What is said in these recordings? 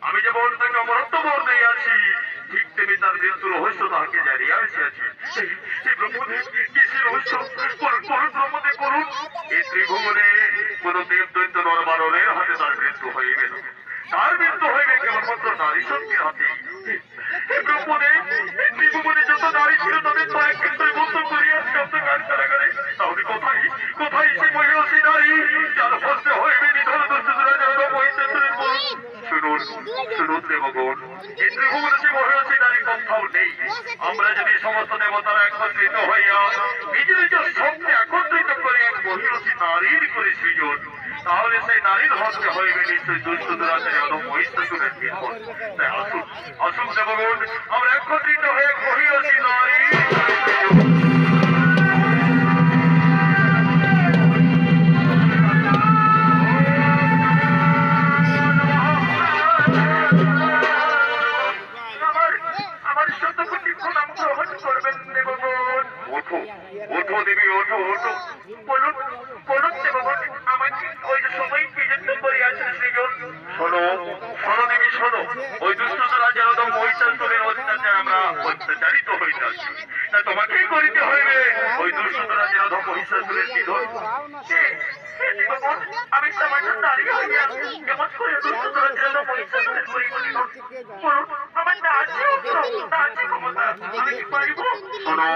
আমি যেমন তাকে অমরত্ব বর্ণে আছি, ঠিক তেমনি তার মৃত্যু রহস্য তাহাকে জানিয়ে আসিয়াছি। এই ত্রিভুবনে কোন দেব দৈত্য নরমানবের হাতে তার মৃত্যু হইবে না, তার মৃত্যু হইবে কেবলমাত্র নারী শক্তির হাতে। ত্রিভুবনে যত নারী ছিল তাদের তো এক ক্ষেত্রে বন্ধ করিয়া শব্দগান কারাগারে, তাহলে কোথায় কোথায় সে মহিষী নারী যার হস্তে হইবে নিধন দুষ্টরা যারা মহিষাসুরের বল। শুনুন শুনুন দেবগণ, এই ত্রিভুবনে সে মহিষী নারী কোথাও নেই। আমরা যদি সমস্ত দেবতারা একত্রিত হইয়া নিজ নিজ শক্তি একত্রিত করে এক মহিষী নারীর করে সৃজন, তাহলে সেই নারীর হস্তে হইবে নিশ্চয় দুষ্ট দুরাচারী মহিষাসুরের নির্মূল। তাই আসুন আসুন দেবগণ, আমরা একত্রিত হয়ে মহিষী নারী অত্যাচারিত হইতেছি, না তোমাকেই করিতে হইবে ওই দুষ্টরা যেন মহিষাসুরের নিধন। আমি সমাজের নারী হইয়া কেমন করে দুষ্টরা যেন মহিষাসুরের করিব নিধন? আমার না আছে ক্ষমতা, আমি কি পারিব? শোনো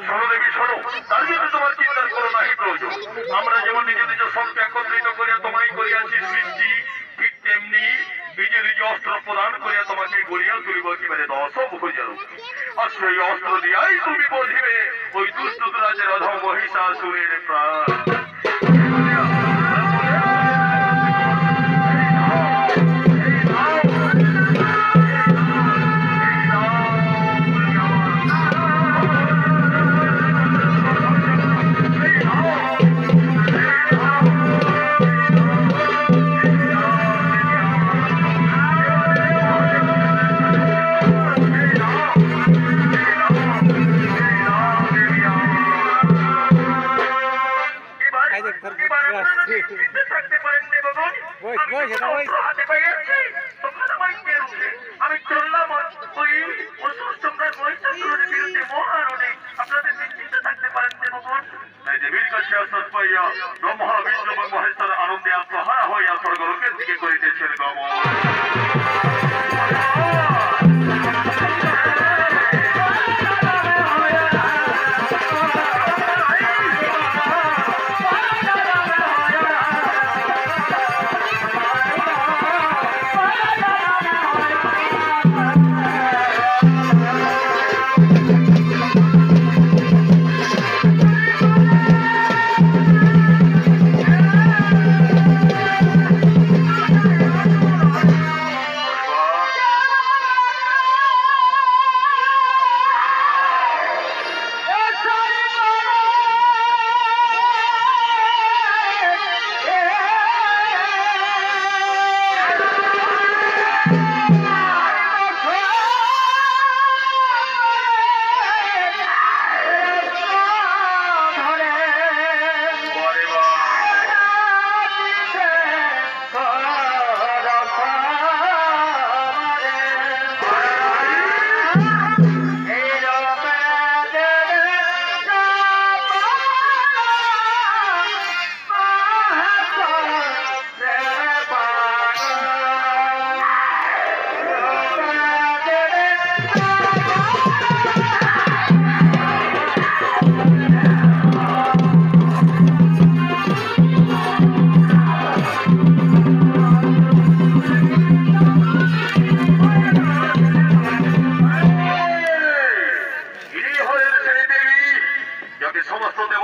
শোনো দেবী শোনো, তার জন্য তোমার চিন্তার করো নাহি প্রয়োজন। আমরা যেমন নিজ নিজ শক্তি একত্রিত করিয়া তোমায় করিয়াছি সৃষ্টি, ঠিক তেমনি নিজ নিজ অস্ত্র প্রদান করিয়া তোমাকে গড়িয়া তুলিব একেবারে দশম ভুজার। আর সেই অস্ত্র দিয়াই তুমি বধিবে ওই দুষ্ট রাজের অধম মহিষাসুরের প্রাণ। আমি চললাম ওই অসুর সম্রাট মহিষাসুরের বিরুদ্ধে মহারণে। আপনাদের নিশ্চিন্ত থাকতে পারেন দেবগণ। দেবীর কাছে আশ্বাস পাইয়া ব্রহ্মা বিষ্ণু এবং মহেশ্বর আনন্দে আত্মহারা হইয়া স্বর্গলোকের দিকে করিতেছেন গমন।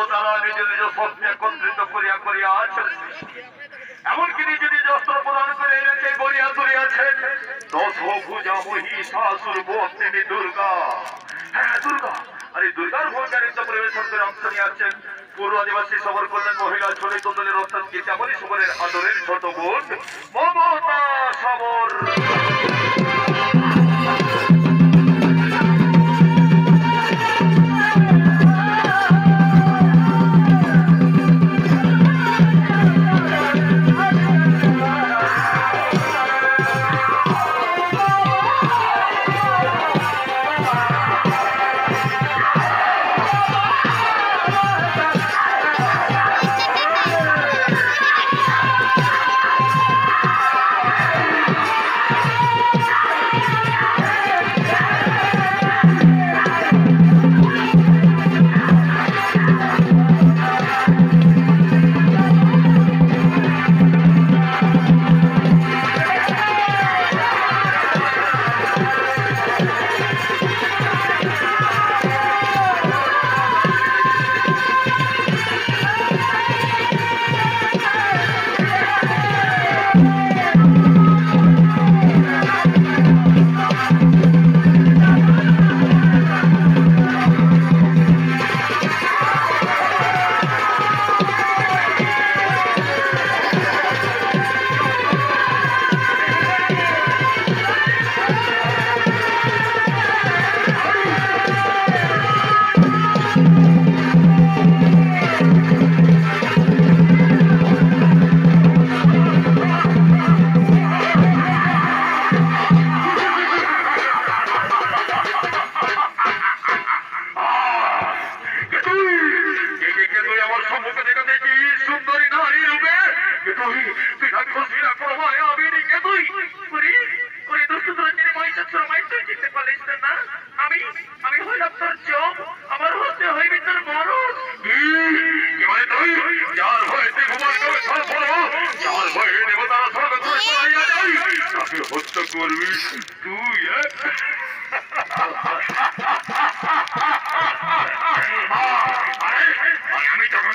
দেবতারা নিজ নিজ শক্তি একত্রিত করিয়া করিয়াছেন, এমনকি নিজ নিজ অস্ত্র প্রদান করে এনেছে গড়িয়া তুলিয়াছেন দশভুজা মহিষাসুর বর্তিনী দুর্গা। হ্যাঁ দুর্গা, আর এই দুর্গার ভূমিকা নৃত্য পরিবেশন করে অংশ নিয়ে আসছেন পূর্ব আদিবাসী সবর কল্যাণ মহিলা ছড়িত দলের অর্থাৎ গীতামণি সবরের আদরের ছোট বোন মমতা সবর। হত্যা করবি তুই? আমি তখন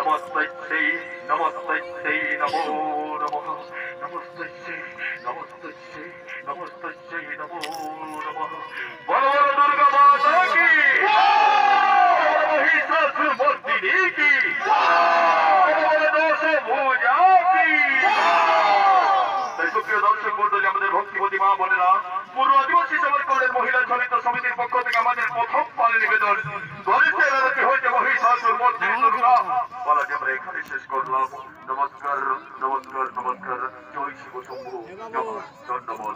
নমস্তে নমস্তে নমো নমঃ নমস্তে নমস্তে নমস্তে নমো নমঃ বলো বলো দুর্গা মাতা কি মহিষাসুর মর্দিনী কি বলো দশভুজা কি। তাই সুপ্রিয় দর্শক মণ্ডলী, আমাদের ভক্তিপতি মা বোনেরা, পূর্ব আদিবাসী সমাজের মহিলা চলিত সমিতির পক্ষ থেকে আমাদের প্রথম পালে নিবেদন গণেশের আরতি হইতে মহিষাসুর মর্দিনী দুর্গা বলাটি আমরা এখানে শেষ করলাম। নমস্কার নমস্কার নমস্কার। জয় শিব শম্ভু, জয় ধন্যবাদ।